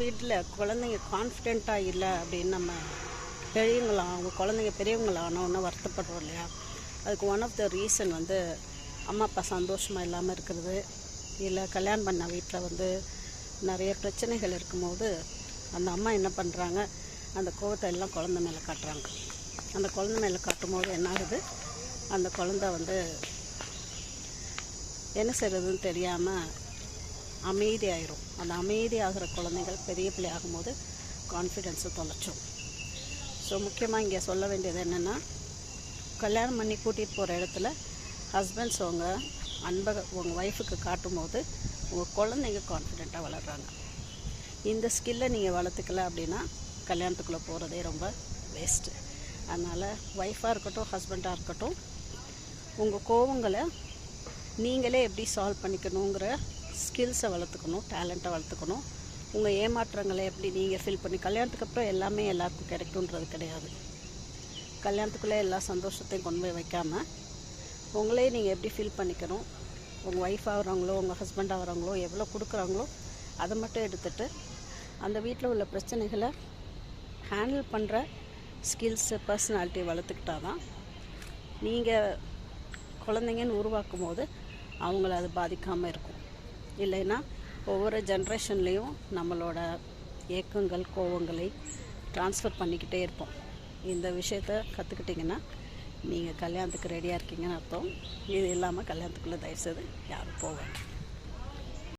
வீட்டில் குழந்தைங்க கான்ஃபிடெண்ட்டாக இல்லை அப்படின்னு நம்ம அவங்க குழந்தைங்க பெரியவங்களானோன்னு வருத்தப்படுறோம் இல்லையா? அதுக்கு ஒன் ஆஃப் த ரீசன் வந்து அம்மா அப்பா சந்தோஷமாக இல்லாமல் இருக்கிறது, இல்லை கல்யாணம் பண்ண வீட்டில் வந்து நிறைய பிரச்சனைகள் இருக்கும்போது அந்த அம்மா என்ன பண்ணுறாங்க, அந்த கோவத்தை எல்லாம் குழந்தை மேலே காட்டுறாங்க. அந்த குழந்தை மேலே காட்டும்போது என்ன ஆகுது, அந்த குழந்தை வந்து என்ன செய்கிறதுன்னு தெரியாமல் அமைதியாயிரும். அந்த அமைதியாகிற குழந்தைகள் பெரிய பிள்ளை ஆகும்போது கான்ஃபிடென்ஸை தொலைச்சோம். ஸோ முக்கியமாக இங்கே சொல்ல வேண்டியது என்னென்னா, கல்யாணம் பண்ணி கூட்டிகிட்டு போகிற இடத்துல ஹஸ்பண்ட்ஸ் உங்கள் ஒய்ஃபுக்கு காட்டும்போது உங்கள் குழந்தைங்க கான்ஃபிடெண்ட்டாக வளர்கிறாங்க. இந்த ஸ்கில்லை நீங்கள் வளர்த்துக்கல அப்படின்னா கல்யாணத்துக்குள்ளே போகிறதே ரொம்ப வேஸ்ட்டு. அதனால் ஒய்ஃபாக இருக்கட்டும், ஹஸ்பண்டாக இருக்கட்டும், உங்கள் கோவங்களை நீங்களே எப்படி சால்வ் பண்ணிக்கணுங்கிற ஸ்கில்ஸை வளர்த்துக்கணும், டேலண்ட்டை வளர்த்துக்கணும். உங்கள் ஏமாற்றங்களை எப்படி நீங்கள் ஃபீல் பண்ணி, கல்யாணத்துக்கு அப்புறம் எல்லாமே எல்லாருக்கும் கிடைக்குன்றது கிடையாது. கல்யாணத்துக்குள்ளே எல்லா சந்தோஷத்தையும் கொண்டு போய் வைக்காமல் உங்களே நீங்கள் எப்படி ஃபீல் பண்ணிக்கணும், உங்கள் ஒய்ஃப் ஆகிறவங்களோ உங்கள் ஹஸ்பண்ட் ஆகிறவங்களோ எவ்வளோ கொடுக்குறாங்களோ அதை மட்டும் எடுத்துகிட்டு அந்த வீட்டில் உள்ள பிரச்சனைகளை ஹேண்டில் பண்ணுற ஸ்கில்ஸு, பர்சனாலிட்டி வளர்த்துக்கிட்டா தான் நீங்கள் குழந்தைங்கன்னு உருவாக்கும் போது அவங்கள அது பாதிக்காமல் இருக்கும். இல்லைன்னா ஒவ்வொரு ஜென்ரேஷன்லேயும் நம்மளோட ஏக்கங்கள், கோவங்களை ட்ரான்ஸ்ஃபர் பண்ணிக்கிட்டே இருப்போம். இந்த விஷயத்த கற்றுக்கிட்டிங்கன்னா நீங்கள் கல்யாணத்துக்கு ரெடியாக இருக்கீங்கன்னு அர்த்தம். இது இல்லாமல் கல்யாணத்துக்குள்ளே தயவுசெய்து யாரும் போவாங்க.